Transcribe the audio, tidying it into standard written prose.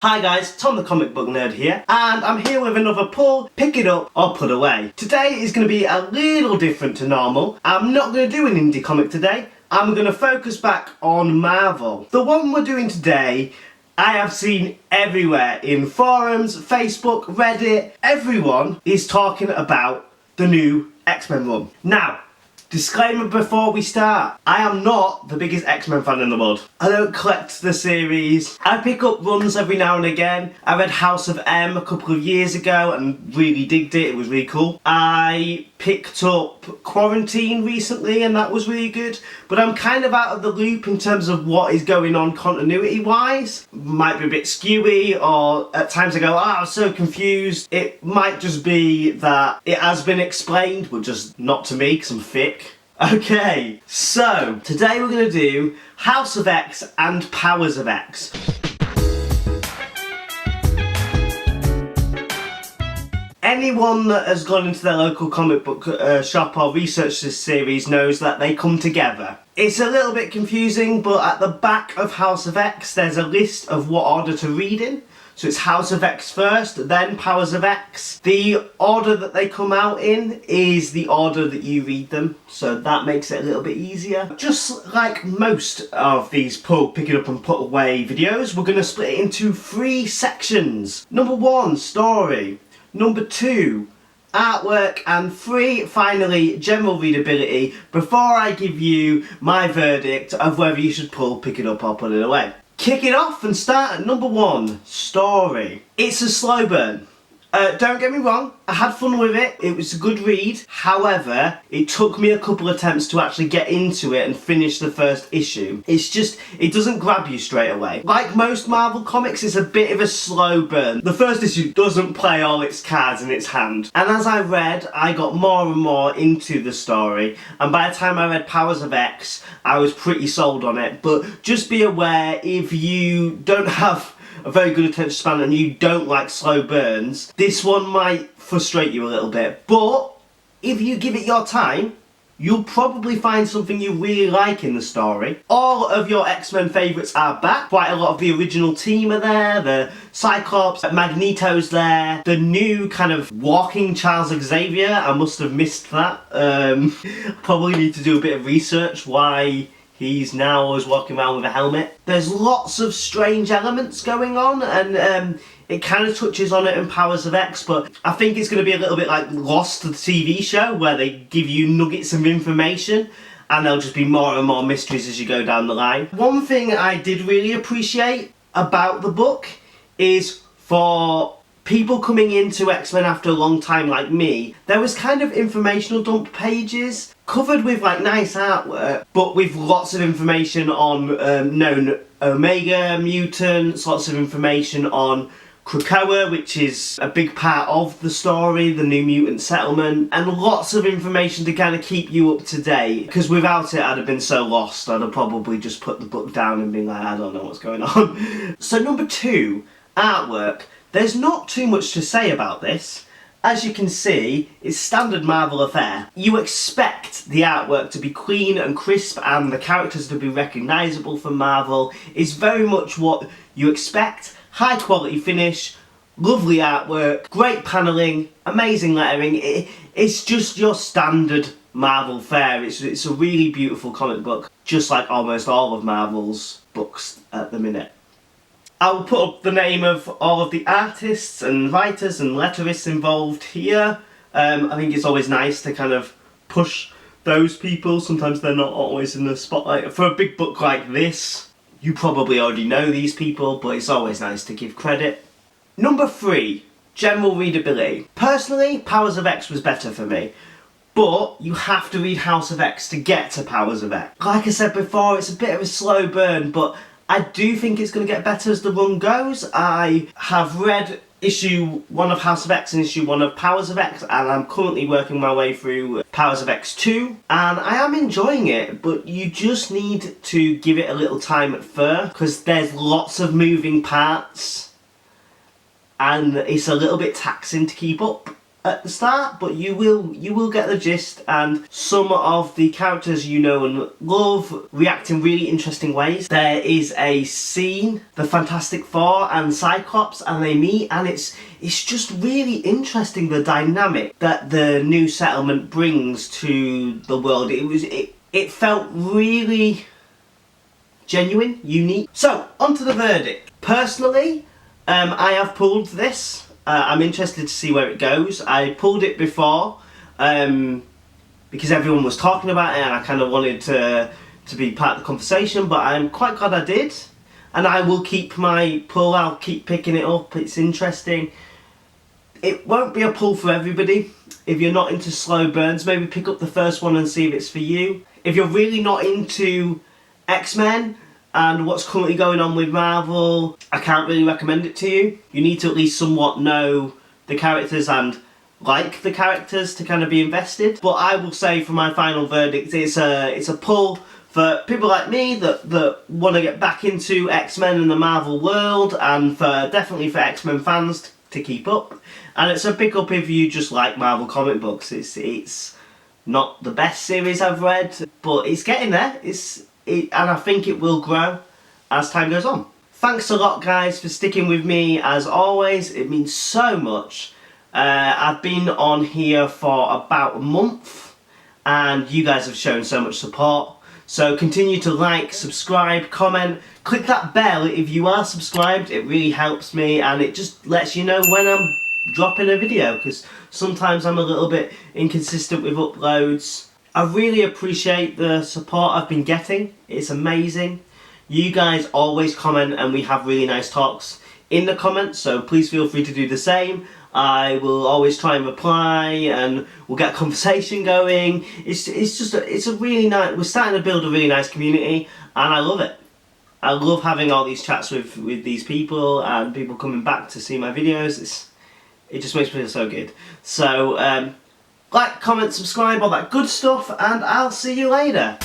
Hi guys, Tom the Comic Book Nerd here, and I'm here with another pull, pick it up or put away. Today is going to be a little different to normal. I'm not going to do an indie comic today. I'm going to focus back on Marvel. The one we're doing today, I have seen everywhere in forums, Facebook, Reddit. Everyone is talking about the new X-Men run. Now, disclaimer before we start, I am not the biggest X-Men fan in the world. I don't collect the series. I pick up runs every now and again. I read House of M a couple of years ago and really digged it. It was really cool. I picked up Quarantine recently and that was really good. But I'm kind of out of the loop in terms of what is going on continuity wise. Might be a bit skewy, or at times I go, I'm so confused. It might just be that it has been explained, but just not to me because I'm thick. Okay, so today we're going to do House of X and Powers of X. Anyone that has gone into their local comic book shop or researched this series knows that they come together. It's a little bit confusing, but at the back of House of X there's a list of what order to read in. So it's House of X first, then Powers of X. The order that they come out in is the order that you read them, so that makes it a little bit easier. Just like most of these pull, pick it up and put away videos, we're going to split it into 3 sections. Number 1, story. Number 2, artwork, and 3, finally, general readability, before I give you my verdict of whether you should pull, pick it up or put it away. Kick it off and start at number 1, story. It's a slow burn. Don't get me wrong, I had fun with it, it was a good read. However, it took me a couple attempts to actually get into it and finish the first issue. It's just, it doesn't grab you straight away. Like most Marvel comics, it's a bit of a slow burn. The first issue doesn't play all its cards in its hand. And as I read, I got more and more into the story. And by the time I read Powers of X, I was pretty sold on it. But just be aware, if you don't have a very good attention span and you don't like slow burns, this one might frustrate you a little bit. But if you give it your time, you'll probably find something you really like in the story. All of your X-Men favourites are back. Quite a lot of the original team are there. The Cyclops, Magneto's there. The new kind of walking Charles Xavier, I must have missed that. Probably need to do a bit of research why he's now always walking around with a helmet. There's lots of strange elements going on, and it kind of touches on it in Powers of X, but I think it's going to be a little bit like Lost, the TV show, where they give you nuggets of information and there'll just be more and more mysteries as you go down the line. One thing I did really appreciate about the book is, for people coming into X-Men after a long time like me, there was kind of informational dump pages covered with like nice artwork, but with lots of information on known Omega mutants, lots of information on Krakoa, which is a big part of the story, the New Mutant Settlement, and lots of information to kind of keep you up to date, because without it I'd have been so lost, I'd have probably just put the book down and been like, I don't know what's going on. So number 2, artwork. There's not too much to say about this. As you can see, it's standard Marvel affair. You expect the artwork to be clean and crisp and the characters to be recognisable from Marvel. It's very much what you expect. High quality finish, lovely artwork, great panelling, amazing lettering. It's just your standard Marvel fare. It's a really beautiful comic book, just like almost all of Marvel's books at the minute. I'll put up the name of all of the artists and writers and letterists involved here. I think it's always nice to kind of push those people. Sometimes they're not always in the spotlight. For a big book like this, you probably already know these people, but it's always nice to give credit. Number 3, general readability. Personally, Powers of X was better for me. But you have to read House of X to get to Powers of X. Like I said before, it's a bit of a slow burn, but I do think it's going to get better as the run goes. I have read issue 1 of House of X and issue 1 of Powers of X, and I'm currently working my way through Powers of X 2, and I am enjoying it, but you just need to give it a little time at first, because there's lots of moving parts and it's a little bit taxing to keep up. at the start, but you will get the gist, and some of the characters you know and love react in really interesting ways. There is a scene, the Fantastic Four and Cyclops, and they meet, and it's just really interesting, the dynamic that the new settlement brings to the world. It felt really genuine, unique. So, onto the verdict. Personally, I have pulled this. I'm interested to see where it goes. I pulled it before because everyone was talking about it and I kind of wanted to be part of the conversation, but I'm quite glad I did. And I will keep my pull, I'll keep picking it up, it's interesting. It won't be a pull for everybody. If you're not into slow burns, maybe pick up the first one and see if it's for you. If you're really not into X-Men and what's currently going on with Marvel, I can't really recommend it to you. You need to at least somewhat know the characters and like the characters to kind of be invested. But I will say for my final verdict, it's a pull for people like me that want to get back into X-Men and the Marvel world, and definitely for X-Men fans to keep up. And it's a pick up if you just like Marvel comic books. It's not the best series I've read, but it's getting there. And I think it will grow as time goes on. Thanks a lot, guys, for sticking with me as always. It means so much. I've been on here for about a month and you guys have shown so much support. So continue to like, subscribe, comment, click that bell if you are subscribed. It really helps me and it just lets you know when I'm dropping a video, because sometimes I'm a little bit inconsistent with uploads. I really appreciate the support I've been getting. It's amazing. You guys always comment and we have really nice talks in the comments, so please feel free to do the same. I will always try and reply and we'll get a conversation going. It's a really nice, we're starting to build a really nice community and I love it. I love having all these chats with these people and people coming back to see my videos. It just makes me feel so good. So, like, comment, subscribe, all that good stuff, and I'll see you later.